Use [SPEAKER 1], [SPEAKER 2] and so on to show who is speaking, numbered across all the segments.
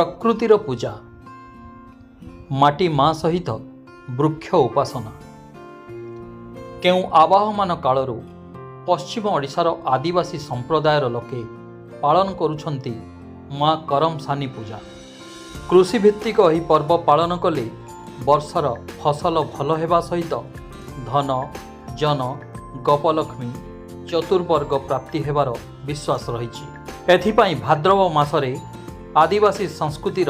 [SPEAKER 1] प्रकृतिर पूजा माटी माँ सहित वृक्ष उपासना केउ आवाहमान कालरू पश्चिम ओडिशार आदिवासी संप्रदायर लोके पालन करुछंती माँ करमसानी पूजा। कृषिभित्तिक एही पर्व पालन कले वर्षर फसल भल हेबा सहित धन जन गपलक्ष्मी चतुर्वर्ग प्राप्ति हेबार विश्वास रहिछि। एथिपाई भाद्रव मासरे आदिवासी संस्कृतिर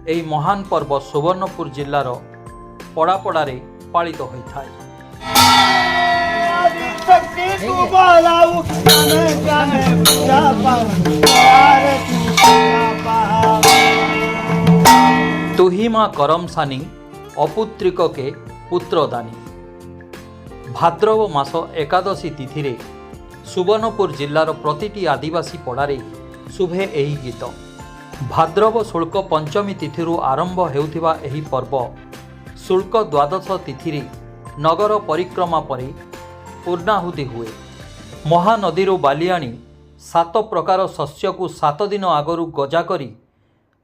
[SPEAKER 1] एही महान पर्व सुवर्णपुर जिल्लार पड़ापड़ारे पालित होइथाय। तुही माँ करमसानी अपुत्रिक के पुत्रदानी। भाद्रव मास एकादशी तिथि रे सुवर्णपुर जिल्लार प्रतिटी आदिवासी पड़ारे शुभे एही गीत। भाद्रव शुल्क पंचमी तिथिरु आरंभ हेउथिबा एही पर्व शुल्क द्वादश तिथि रे नगर परिक्रमा परे पूर्णाहुति हुए। महानदीरू बाली आनी 7 प्रकार शस्य को 7 दिन आगरू गजा करी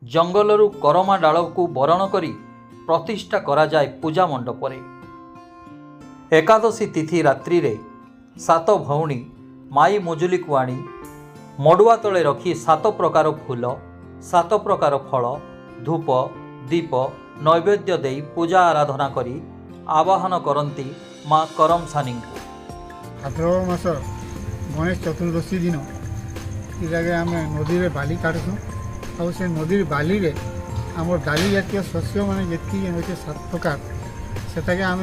[SPEAKER 1] जंगलरू करमा डाल को बरण करी प्रतिष्ठा करा जाए पूजा मंडपरे। एकादशी तिथि रात्रि रे 7 भौणी माई मुजुली को आनी मडुआ तले रखी 7 प्रकार फूल 7 प्रकार फल धूप दीप नैवेद्य दे पूजा आराधना करी आवाहन करती माँ करमसानी को।
[SPEAKER 2] भाद्रव मास गणेश चतुर्दशी दिन इलाके आम नदी में बाली काटूँ और से नदी बाली रे आम डाली जातीय शस्य मैंने जी अच्छे 7 प्रकार से आम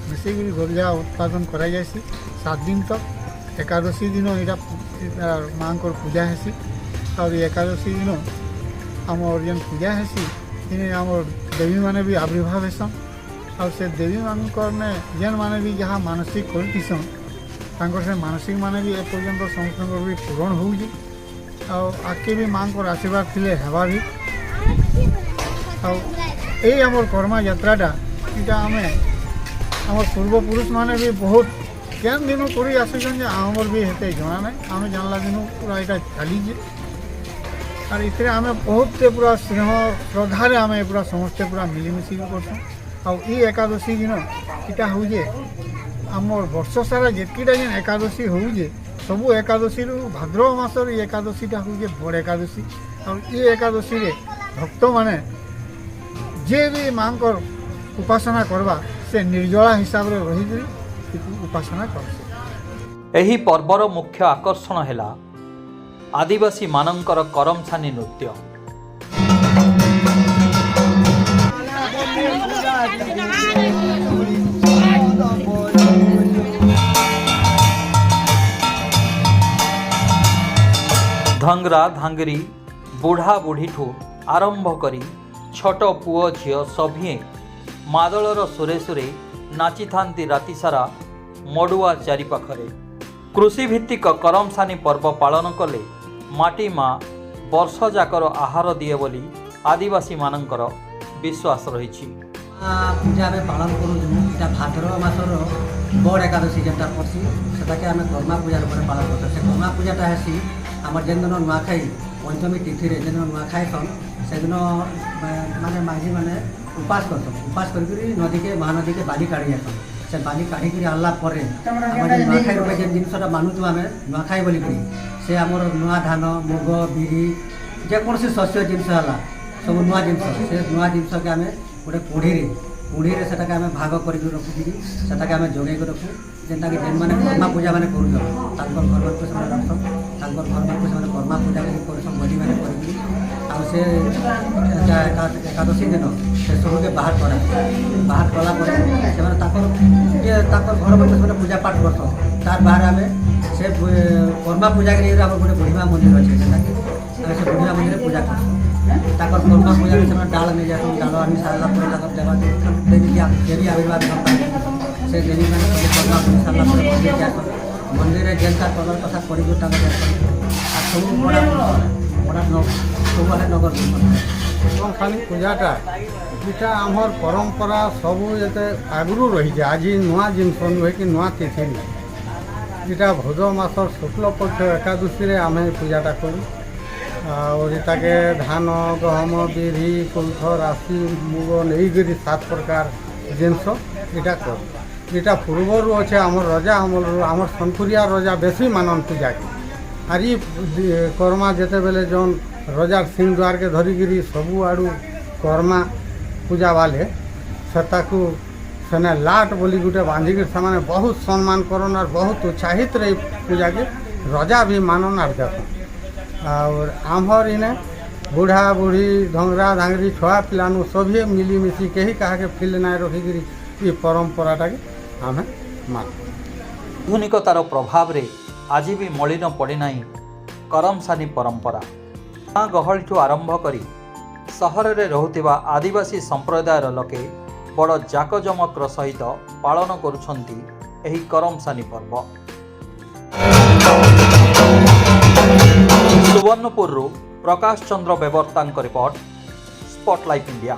[SPEAKER 2] मिसेक गजा उत्पादन कराई 7 दिन तक। एकादशी दिन यहाँ माँ को पूजा हेसी और एकादशी दिन आम जेन पूजा हेसी इन आम देवी माने भी आविर्भाव हेसन और से देवी माने जेन माने भी जहाँ मानसिक करतीसन से मानसिक माने भी एपर्यंत समस्त भी पूरण हो आगे भी माँ को आशीर्वाद थिले हेबा भी और आम कर्मा यात्राटा यहाँ आम आम पूर्वपुरुष माने भी बहुत केन दिन कर आसुन आमर भी हेते जना ना आम जानला दिन पूरा यहाँ चलीजे और इतने आम बहुत पूरा स्नेह श्रद्धारे आम पूरा समस्ते पूरा मिलमिशी करसुँ और ये एकादशी दिन इटा हो आमर वर्ष सारा जितकीटा जेन एकादशी होजे सबू एकादशी भाद्रव मासर एकादशीटा हो बड़ एकादशी और ये एकादशी रे भक्त माने जे भी माँ को उपासना करवा से निर्जला हिसाब रे रही उपासना कर।
[SPEAKER 1] एही पर्वर मुख्य आकर्षण हैला आदिवासी मानंकर करमसानी नृत्य। धंगरा धांगरी बुढ़ा बुढ़ी ठू आरंभ करी छोट पुओ झियो सभिए मादलर सुरे सुरे नाची थांती राति सारा मडुआ चारिपाखरे। कृषिभित्तिक करमसानी पर्व पालन कले माटी माँ वर्ष जाकर आहार दिए बोली आदिवासी मानकर विश्वास रही।
[SPEAKER 3] पूजा में पालन करूँ भाद्रव मासर बड़ एकादशी जेनटा पड़सी से आम कर्मा पूजा पालन कर। से कर्मा पूजाटा हेसी आम जेन दिन नुआखाई पंचमी तिथि जेन नुआखाई सन से दिन माने माझी मैंने उपास करसन उपास कर नदी के महानदी के बाली काढ़ी आसन से बाली काढ़ी आनला नुआखाई रूपे जेन जिनसा मानुचु आम नुआखाई बोली से आमर नुआ धान मुग बिरी जेकोसी शस्य जिनस है सब नुआ जिनस से नुआ जिनस के आम गोटे पुढ़ी से आम भाग कर रखुकरी से आम जगै रखू जेनटा कि जेन मैंने कर्मा पूजा मैंने कर घर को रखसन घर को कर्मा पूजा कर बड़ी मैंने से एकादशी दिन से सब के बाहर कला घर में पूजा पाठ करसन तार बाहर आम से कर्मा पूजा के गोटे बुढ़ीमा मंदिर अच्छे से बुढ़ीमा मंदिर पूजा कर कर्मा पूजा में डाल नहीं जाए डाल आनी सारा देवी आविर्भाव से देवी मैंने कर्मा पूजा सारा मंदिर जाए मंदिर जेनता कलर कथा पड़ी सब बड़ा सब नगर
[SPEAKER 2] खाली पूजाटा इटा आमर परंपरा सब ये आगु रही आज नुआ जिनस नुहे कि नुआ तिथि यहाँ भाद्रव मासर शुक्ल पक्ष एकादशी आम पूजाटा करूँ ତାକେ ଧାନ ଗହମ ବିରି କୋଳଥ ରାଶି ମୁଗ ନେଇକରି 7 ପ୍ରକାର ଜିନିଷ ଏଇଟା କରୁ। ଏଇଟା ପୂର୍ବରୁ ଅଛେ ଆମର ରଜା ଅମଳରୁ ଆମର ସୋନପୁରିଆ ରଜା ବେଶୀ ମାନନ୍ ପୂଜାକେ। ଆର୍ ଇ କର୍ମା ଯେତେବେଲେ ଜନ୍ ରଜାର ସିଂ ଦ୍ୱାରକେ ଧରିକିରି ସବୁଆଡ଼ୁ କର୍ମା ପୂଜା ବାଲେ ସେତାକୁ ସେନେ ଲାଟ ବୋଲି ଗୋଟେ ବାନ୍ଧିକିରି ସେମାନେ ବହୁତ ସମ୍ମାନ କରନ୍ ଆର୍ ବହୁତ ଉତ୍ସାହିତରେ ଏଇ ପୂଜାକେ ରଜା ବି ମାନନ୍ ଆର୍ ଦେଖନ୍। ଆଉ ଆମର୍ ଇନେ ବୁଢ଼ା ବୁଢ଼ୀ ଧଙ୍ଗରା ଧାଙ୍ଗରି ଛୁଆ ପିଲାନୁ ସଭିଏ ମିଲିମିଶି କେହି କାହାକେ ଫିଲ୍ ନାଇଁ ରଖିକିରି ଏ ପରମ୍ପରାଟାକେ ଆମେ ମାନୁ।
[SPEAKER 1] ଆଧୁନିକତାର ପ୍ରଭାବରେ ଆଜି ବି ମଳିନ ପଡ଼ିନାହିଁ କରମସାନି ପରମ୍ପରା। ଗାଁ ଗହଳିଠୁ ଆରମ୍ଭ କରି ସହରରେ ରହୁଥିବା ଆଦିବାସୀ ସମ୍ପ୍ରଦାୟର ଲୋକେ ବଡ଼ ଜାକଜମକର ସହିତ ପାଳନ କରୁଛନ୍ତି ଏହି କରମସାନି ପର୍ବ। ସୁବର୍ଣ୍ଣପୁରରୁ ପ୍ରକାଶ ଚନ୍ଦ୍ର ବେବର୍ତ୍ତାଙ୍କ ରିପୋର୍ଟ, ସ୍ପଟଲାଇଟ୍ ଇଣ୍ଡିଆ।